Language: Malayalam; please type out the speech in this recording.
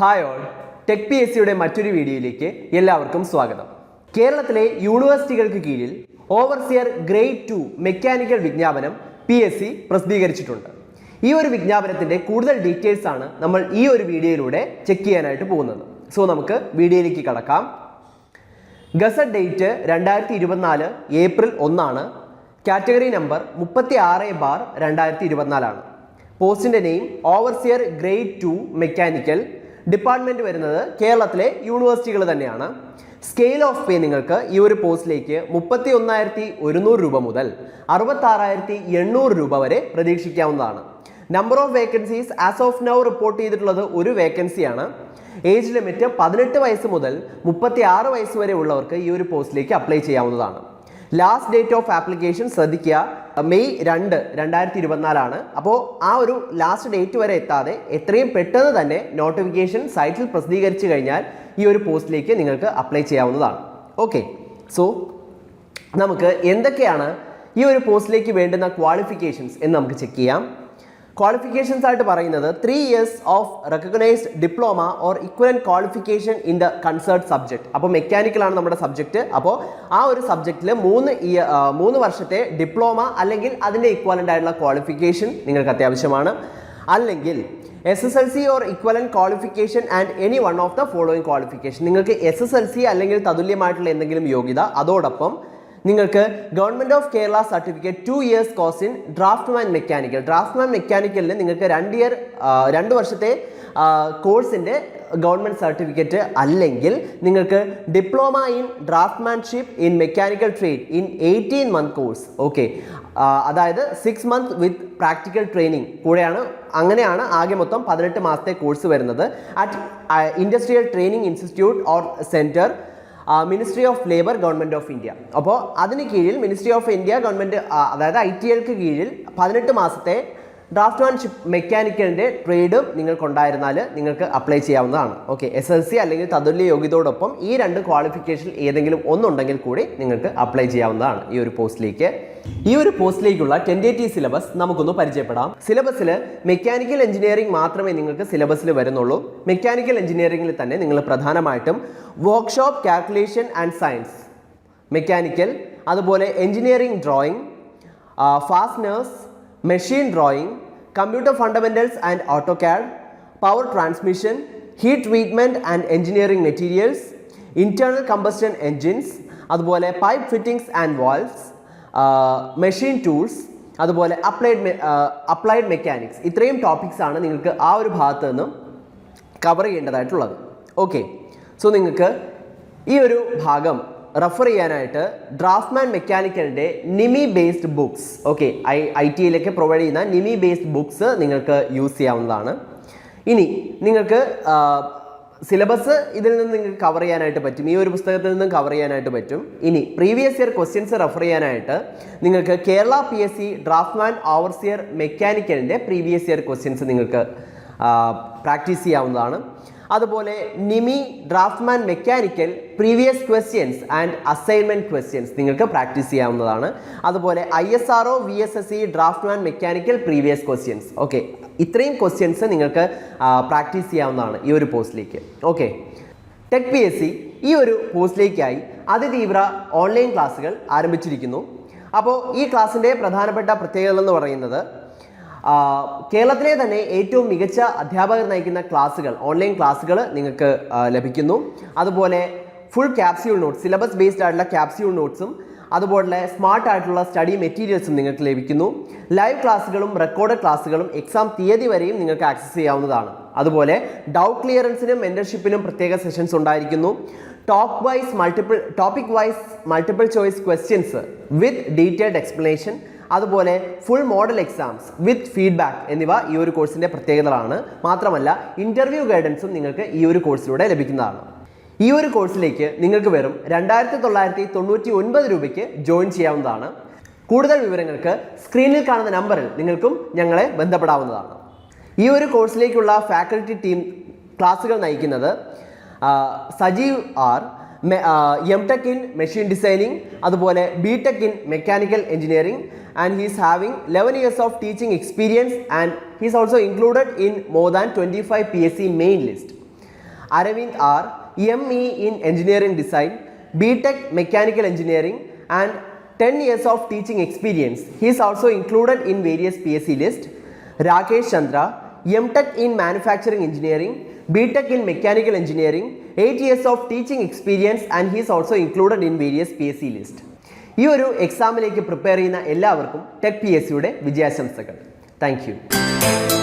Hi all, tech P S സിയുടെ മറ്റൊരു വീഡിയോയിലേക്ക് എല്ലാവർക്കും സ്വാഗതം. കേരളത്തിലെ യൂണിവേഴ്സിറ്റികൾക്ക് കീഴിൽ ഓവർസിയർ ഗ്രേഡ് 2 മെക്കാനിക്കൽ വിജ്ഞാപനം PSC പ്രസിദ്ധീകരിച്ചിട്ടുണ്ട്. ഈ ഒരു വിജ്ഞാപനത്തിൻ്റെ കൂടുതൽ ഡീറ്റെയിൽസ് ആണ് നമ്മൾ ഈ ഒരു വീഡിയോയിലൂടെ ചെക്ക് ചെയ്യാനായിട്ട് പോകുന്നത്. സോ നമുക്ക് വീഡിയോയിലേക്ക് കടക്കാം. Gazette date 2024 April 1 category number 36/2024 ആണ്. പോസ്റ്റിൻ്റെ name overseer grade 2 mechanical. Department വരുന്നത് കേരളത്തിലെ യൂണിവേഴ്സിറ്റികൾ തന്നെയാണ്. സ്കെയിൽ ഓഫ് പേ നിങ്ങൾക്ക് ഈ ഒരു പോസ്റ്റിലേക്ക് 31,100 രൂപ മുതൽ 66,800 രൂപ വരെ പ്രതീക്ഷിക്കാവുന്നതാണ്. Number of vacancies as of now report ചെയ്തിട്ടുള്ളത് ഒരു വേക്കൻസിയാണ്. ഏജ് ലിമിറ്റ് 18 വയസ്സ് മുതൽ 36 വയസ്സ് വരെ ഉള്ളവർക്ക് ഈ ഒരു പോസ്റ്റിലേക്ക് അപ്ലൈ ചെയ്യാവുന്നതാണ്. ലാസ്റ്റ് ഡേറ്റ് ഓഫ് ആപ്ലിക്കേഷൻ ശ്രദ്ധിക്കുക, മെയ് 2, 2024 അപ്പോൾ ആ ഒരു ലാസ്റ്റ് ഡേറ്റ് വരെ എത്താതെ എത്രയും പെട്ടെന്ന് തന്നെ നോട്ടിഫിക്കേഷൻ സൈറ്റിൽ പ്രസിദ്ധീകരിച്ചു കഴിഞ്ഞാൽ ഈ ഒരു പോസ്റ്റിലേക്ക് നിങ്ങൾക്ക് അപ്ലൈ ചെയ്യാവുന്നതാണ്. ഓക്കെ, സോ നമുക്ക് എന്തൊക്കെയാണ് ഈ ഒരു പോസ്റ്റിലേക്ക് വേണ്ടുന്ന ക്വാളിഫിക്കേഷൻസ് എന്ന് നമുക്ക് ചെക്ക് ചെയ്യാം. ക്വാളിഫിക്കേഷൻസ് ആയിട്ട് പറയുന്നത് 3 years of recognised diploma or equivalent qualification in the concert subject. അപ്പോൾ മെക്കാനിക്കലാണ് നമ്മുടെ സബ്ജക്റ്റ്. അപ്പോൾ ആ ഒരു സബ്ജക്റ്റിൽ 3 വർഷത്തെ ഡിപ്ലോമ അല്ലെങ്കിൽ അതിൻ്റെ ഇക്വലൻ്റ് ആയിട്ടുള്ള ക്വാളിഫിക്കേഷൻ നിങ്ങൾക്ക് അത്യാവശ്യമാണ്. അല്ലെങ്കിൽ SSLC or equivalent qualification and any one of the following qualification. നിങ്ങൾക്ക് SSLC അല്ലെങ്കിൽ തതുല്യമായിട്ടുള്ള എന്തെങ്കിലും യോഗ്യത, അതോടൊപ്പം നിങ്ങൾക്ക് government of Kerala certificate 2 years course in draftsman mechanical. Draftsman മെക്കാനിക്കലിന് നിങ്ങൾക്ക് 2 വർഷത്തെ കോഴ്സിൻ്റെ ഗവൺമെൻറ് സർട്ടിഫിക്കറ്റ്, അല്ലെങ്കിൽ നിങ്ങൾക്ക് diploma in draftsmanship in mechanical trade in 18-month course. Okay, അതായത് 6 months വിത്ത് പ്രാക്ടിക്കൽ ട്രെയിനിങ് കൂടെയാണ്. അങ്ങനെയാണ് ആകെ മൊത്തം 18 മാസത്തെ കോഴ്സ് വരുന്നത് at industrial training institute or centre, ministry of labour, government of India. അപ്പോൾ അതിന് കീഴിൽ മിനിസ്ട്രി ഓഫ് ഇന്ത്യ ഗവൺമെൻറ്, അതായത് ITLക്ക് കീഴിൽ 18 മാസത്തെ ഡ്രാഫ്റ്റ്മാൻഷിപ്പ് മെക്കാനിക്കലിൻ്റെ ട്രേഡും നിങ്ങൾക്കുണ്ടായിരുന്നാൽ നിങ്ങൾക്ക് അപ്ലൈ ചെയ്യാവുന്നതാണ്. ഓക്കെ, SSLC അല്ലെങ്കിൽ തതുല്യ യോഗ്യതയോടൊപ്പം ഈ 2 ക്വാളിഫിക്കേഷൻ ഏതെങ്കിലും ഒന്നുണ്ടെങ്കിൽ കൂടി നിങ്ങൾക്ക് അപ്ലൈ ചെയ്യാവുന്നതാണ് ഈ ഒരു പോസ്റ്റിലേക്ക്. ഈ ഒരു പോസ്റ്റിലേക്കുള്ള ടെൻറ്റേറ്റീവ് സിലബസ് നമുക്കൊന്ന് പരിചയപ്പെടാം. സിലബസിൽ മെക്കാനിക്കൽ എഞ്ചിനീയറിംഗ് മാത്രമേ നിങ്ങൾക്ക് സിലബസിൽ വരുന്നുള്ളൂ. മെക്കാനിക്കൽ എഞ്ചിനീയറിംഗിൽ തന്നെ നിങ്ങൾ പ്രധാനമായിട്ടും workshop, calculation and science, mechanical, അതുപോലെ engineering drawing, fasteners, machine drawing, computer fundamentals and AutoCAD, power transmission, heat treatment and engineering materials, internal combustion engines, അതുപോലെ pipe fittings and valves, machine tools, അതുപോലെ അപ്ലൈഡ് മെക്കാനിക്സ്. ഇത്രയും ടോപ്പിക്സ് ആണ് നിങ്ങൾക്ക് ആ ഒരു ഭാഗത്ത് നിന്നും കവർ ചെയ്യേണ്ടതായിട്ടുള്ളത്. ഓക്കെ, സോ നിങ്ങൾക്ക് ഈ ഒരു ഭാഗം റെഫർ ചെയ്യാനായിട്ട് ഡ്രാഫ്റ്റ്മാൻ മെക്കാനിക്കലിൻ്റെ നിമി ബേസ്ഡ് ബുക്സ്, ഓക്കെ, ITയിലൊക്കെ പ്രൊവൈഡ് ചെയ്യുന്ന നിമി ബേസ്ഡ് ബുക്സ് നിങ്ങൾക്ക് യൂസ് ചെയ്യാവുന്നതാണ്. ഇനി നിങ്ങൾക്ക് സിലബസ് ഇതിൽ നിന്ന് നിങ്ങൾക്ക് കവർ ചെയ്യാനായിട്ട് പറ്റും, ഈ ഒരു പുസ്തകത്തിൽ നിന്നും കവർ ചെയ്യാനായിട്ട് പറ്റും. ഇനി പ്രീവിയസ് ഇയർ ക്വസ്റ്റ്യൻസ് റെഫർ ചെയ്യാനായിട്ട് നിങ്ങൾക്ക് കേരള PSC ഡ്രാഫ്റ്റ്മാൻ ഓവർസിയർ മെക്കാനിക്കലിൻ്റെ പ്രീവിയസ് ഇയർ ക്വസ്റ്റ്യൻസ് നിങ്ങൾക്ക് പ്രാക്ടീസ് ചെയ്യാവുന്നതാണ്. അതുപോലെ NIMI draftsman mechanical previous questions and assignment questions നിങ്ങൾക്ക് പ്രാക്ടീസ് ചെയ്യാവുന്നതാണ്. അതുപോലെ ISRO VSSC draftsman mechanical previous questions. Okay, ഇത്രയും ക്വസ്റ്റ്യൻസ് നിങ്ങൾക്ക് പ്രാക്ടീസ് ചെയ്യാവുന്നതാണ് ഈ ഒരു പോസ്റ്റിലേക്ക്. ഓക്കെ, ടെക് PSC ഈ ഒരു പോസ്റ്റിലേക്കായി അതിതീവ്ര ഓൺലൈൻ ക്ലാസ്സുകൾ ആരംഭിച്ചിരിക്കുന്നു. അപ്പോൾ ഈ ക്ലാസ്സിൻ്റെ പ്രധാനപ്പെട്ട പ്രത്യേകത എന്ന് പറയുന്നത് കേരളത്തിലെ തന്നെ ഏറ്റവും മികച്ച അധ്യാപകർ നയിക്കുന്ന ക്ലാസ്സുകൾ, ഓൺലൈൻ ക്ലാസ്സുകൾ നിങ്ങൾക്ക് ലഭിക്കുന്നു. അതുപോലെ full capsule notes, syllabus based ആയിട്ടുള്ള ക്യാപ്സ്യൂൾ നോട്ട്സും അതുപോലെ സ്മാർട്ട് ആയിട്ടുള്ള സ്റ്റഡി മെറ്റീരിയൽസും നിങ്ങൾക്ക് ലഭിക്കുന്നു. ലൈവ് ക്ലാസ്സുകളും റെക്കോർഡ് ക്ലാസ്സുകളും എക്സാം തീയതി വരെയും നിങ്ങൾക്ക് ആക്സസ് ചെയ്യാവുന്നതാണ്. അതുപോലെ ഡൗട്ട് ക്ലിയറൻസിനും മെൻറ്റർഷിപ്പിനും പ്രത്യേക സെഷൻസ് ഉണ്ടായിരിക്കുന്നു. Topic wise multiple choice questions with detailed explanation, അതുപോലെ full model exams with feedback എന്നിവ ഈ ഒരു കോഴ്സിൻ്റെ പ്രത്യേകതകളാണ്. മാത്രമല്ല ഇൻ്റർവ്യൂ ഗൈഡൻസും നിങ്ങൾക്ക് ഈ ഒരു കോഴ്സിലൂടെ ലഭിക്കുന്നതാണ്. ഈ ഒരു കോഴ്സിലേക്ക് നിങ്ങൾക്ക് വെറും 2,999 രൂപയ്ക്ക് ജോയിൻ ചെയ്യാവുന്നതാണ്. കൂടുതൽ വിവരങ്ങൾക്ക് സ്ക്രീനിൽ കാണുന്ന നമ്പറിൽ നിങ്ങൾക്കും ഞങ്ങളെ ബന്ധപ്പെടാവുന്നതാണ്. ഈ ഒരു കോഴ്സിലേക്കുള്ള ഫാക്കൽറ്റി ടീം ക്ലാസ്സുകൾ നയിക്കുന്നത് Sajeev R, M.Tech in Machine Designing, അതുപോലെ B.Tech in Mechanical Engineering, and he is having 11 years of teaching experience and he is also included in more than 25 PSC main list. Aravind R, ME in Engineering Design, BTech Mechanical Engineering, and 10 years of teaching experience. He is also included in various PSC list. Rakesh Chandra, MTech in Manufacturing Engineering, BTech in Mechanical Engineering, 8 years of teaching experience, and he is also included in various PSC list. ഈ ഒരു എക്സാമിലേക്ക് പ്രിപ്പയർ ചെയ്യുന്ന എല്ലാവർക്കും ടെക് PSCയുടെ വിജയാശംസകൾ. Thank U.